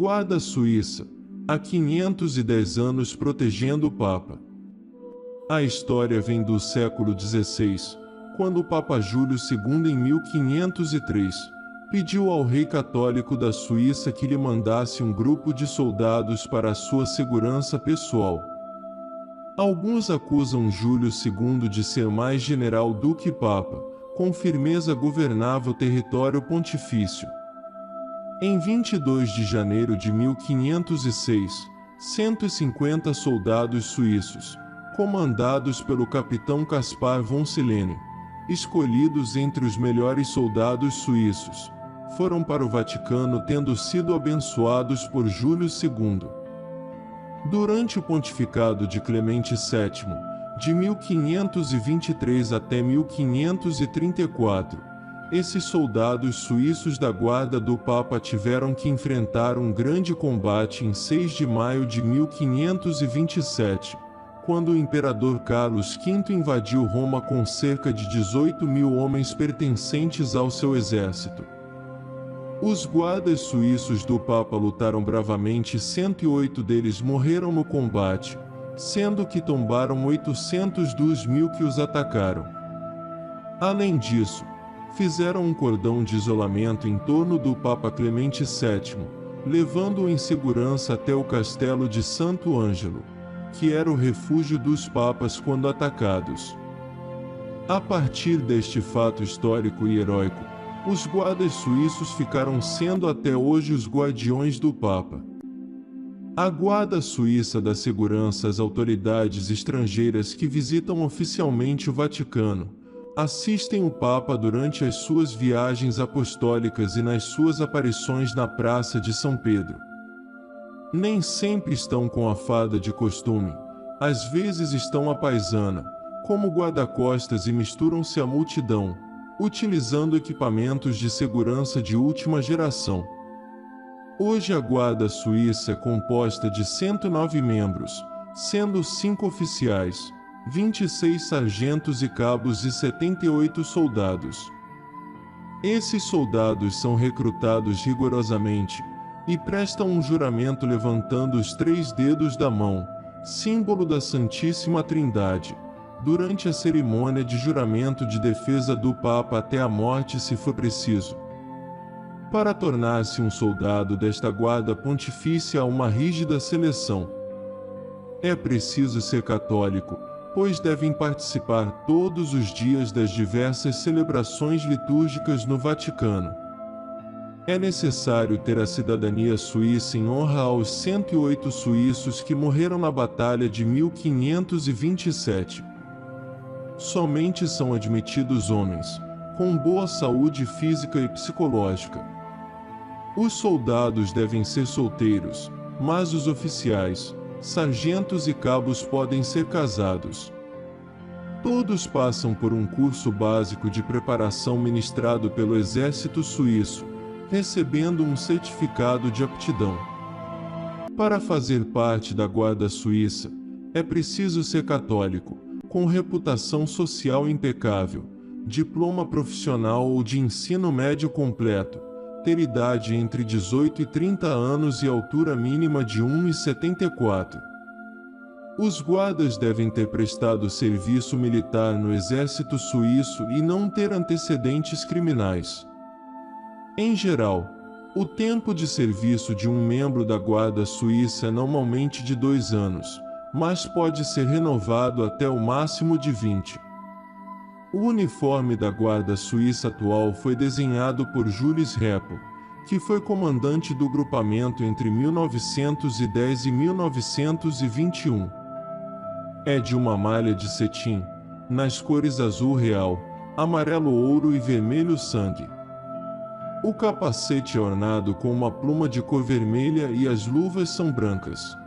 Guarda Suíça, há 510 anos protegendo o Papa. A história vem do século XVI, quando o Papa Júlio II, em 1503, pediu ao rei católico da Suíça que lhe mandasse um grupo de soldados para a sua segurança pessoal. Alguns acusam Júlio II de ser mais general do que Papa, com firmeza governava o território pontifício. Em 22 de janeiro de 1506, 150 soldados suíços, comandados pelo capitão Caspar von Silene, escolhidos entre os melhores soldados suíços, foram para o Vaticano tendo sido abençoados por Júlio II. Durante o pontificado de Clemente VII, de 1523 até 1534, esses soldados suíços da guarda do Papa tiveram que enfrentar um grande combate em 6 de maio de 1527, quando o imperador Carlos V invadiu Roma com cerca de 18.000 homens pertencentes ao seu exército. Os guardas suíços do Papa lutaram bravamente e 108 deles morreram no combate, sendo que tombaram 800 dos 1.000 que os atacaram. Além disso, fizeram um cordão de isolamento em torno do Papa Clemente VII, levando-o em segurança até o castelo de Santo Ângelo, que era o refúgio dos papas quando atacados. A partir deste fato histórico e heróico, os guardas suíços ficaram sendo até hoje os guardiões do Papa. A Guarda Suíça dá segurança às autoridades estrangeiras que visitam oficialmente o Vaticano, assistem o Papa durante as suas viagens apostólicas e nas suas aparições na Praça de São Pedro. Nem sempre estão com a farda de costume, às vezes estão à paisana, como guarda-costas e misturam-se à multidão, utilizando equipamentos de segurança de última geração. Hoje a Guarda Suíça é composta de 109 membros, sendo 5 oficiais, 26 sargentos e cabos e 78 soldados. Esses soldados são recrutados rigorosamente e prestam um juramento levantando os 3 dedos da mão, símbolo da Santíssima Trindade, durante a cerimônia de juramento de defesa do Papa até a morte se for preciso. Para tornar-se um soldado desta guarda pontifícia há uma rígida seleção. É preciso ser católico, pois devem participar todos os dias das diversas celebrações litúrgicas no Vaticano. É necessário ter a cidadania suíça em honra aos 108 suíços que morreram na Batalha de 1527. Somente são admitidos homens, com boa saúde física e psicológica. Os soldados devem ser solteiros, mas os oficiais, sargentos e cabos podem ser casados. Todos passam por um curso básico de preparação ministrado pelo Exército Suíço, recebendo um certificado de aptidão. Para fazer parte da Guarda Suíça, é preciso ser católico, com reputação social impecável, diploma profissional ou de ensino médio completo, ter idade entre 18 e 30 anos e altura mínima de 1,74. Os guardas devem ter prestado serviço militar no exército suíço e não ter antecedentes criminais. Em geral, o tempo de serviço de um membro da Guarda Suíça é normalmente de 2 anos, mas pode ser renovado até o máximo de 20. O uniforme da Guarda Suíça atual foi desenhado por Jules Repo, que foi comandante do grupamento entre 1910 e 1921. É de uma malha de cetim, nas cores azul real, amarelo ouro e vermelho sangue. O capacete é ornado com uma pluma de cor vermelha e as luvas são brancas.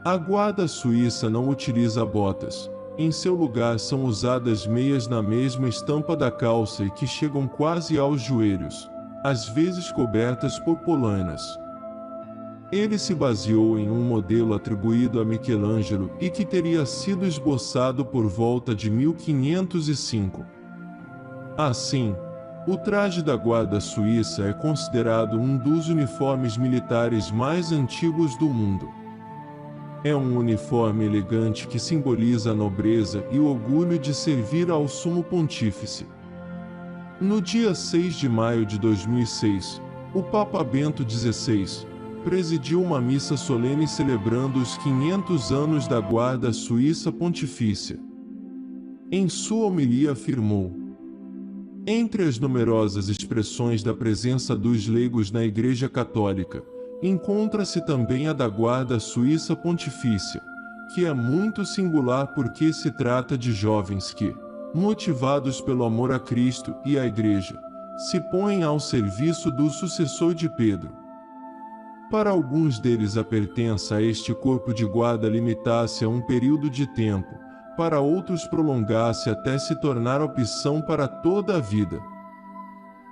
A Guarda Suíça não utiliza botas. Em seu lugar são usadas meias na mesma estampa da calça e que chegam quase aos joelhos, às vezes cobertas por polainas. Ele se baseou em um modelo atribuído a Michelangelo e que teria sido esboçado por volta de 1505. Assim, O traje da Guarda Suíça é considerado um dos uniformes militares mais antigos do mundo. É um uniforme elegante que simboliza a nobreza e o orgulho de servir ao Sumo Pontífice. No dia 6 de maio de 2006, o Papa Bento XVI presidiu uma missa solene celebrando os 500 anos da Guarda Suíça Pontifícia. Em sua homilia afirmou: entre as numerosas expressões da presença dos leigos na Igreja Católica, encontra-se também a da Guarda Suíça Pontifícia, que é muito singular porque se trata de jovens que, motivados pelo amor a Cristo e à Igreja, se põem ao serviço do sucessor de Pedro. Para alguns deles a pertença a este corpo de guarda limitasse a um período de tempo, para outros prolongasse até se tornar opção para toda a vida.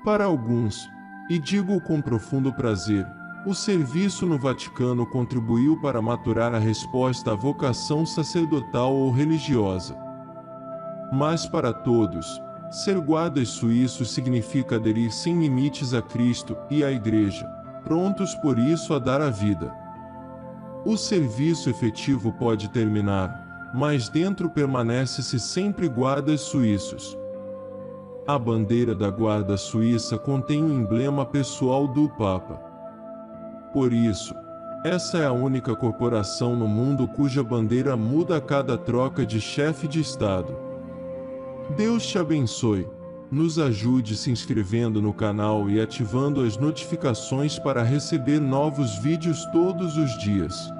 Para alguns, e digo com profundo prazer, o serviço no Vaticano contribuiu para maturar a resposta à vocação sacerdotal ou religiosa. Mas para todos, ser guardas suíços significa aderir sem limites a Cristo e à Igreja, prontos por isso a dar a vida. O serviço efetivo pode terminar, mas dentro permanece-se sempre guardas suíços. A bandeira da Guarda Suíça contém o emblema pessoal do Papa. Por isso, essa é a única corporação no mundo cuja bandeira muda a cada troca de chefe de Estado. Deus te abençoe. Nos ajude se inscrevendo no canal e ativando as notificações para receber novos vídeos todos os dias.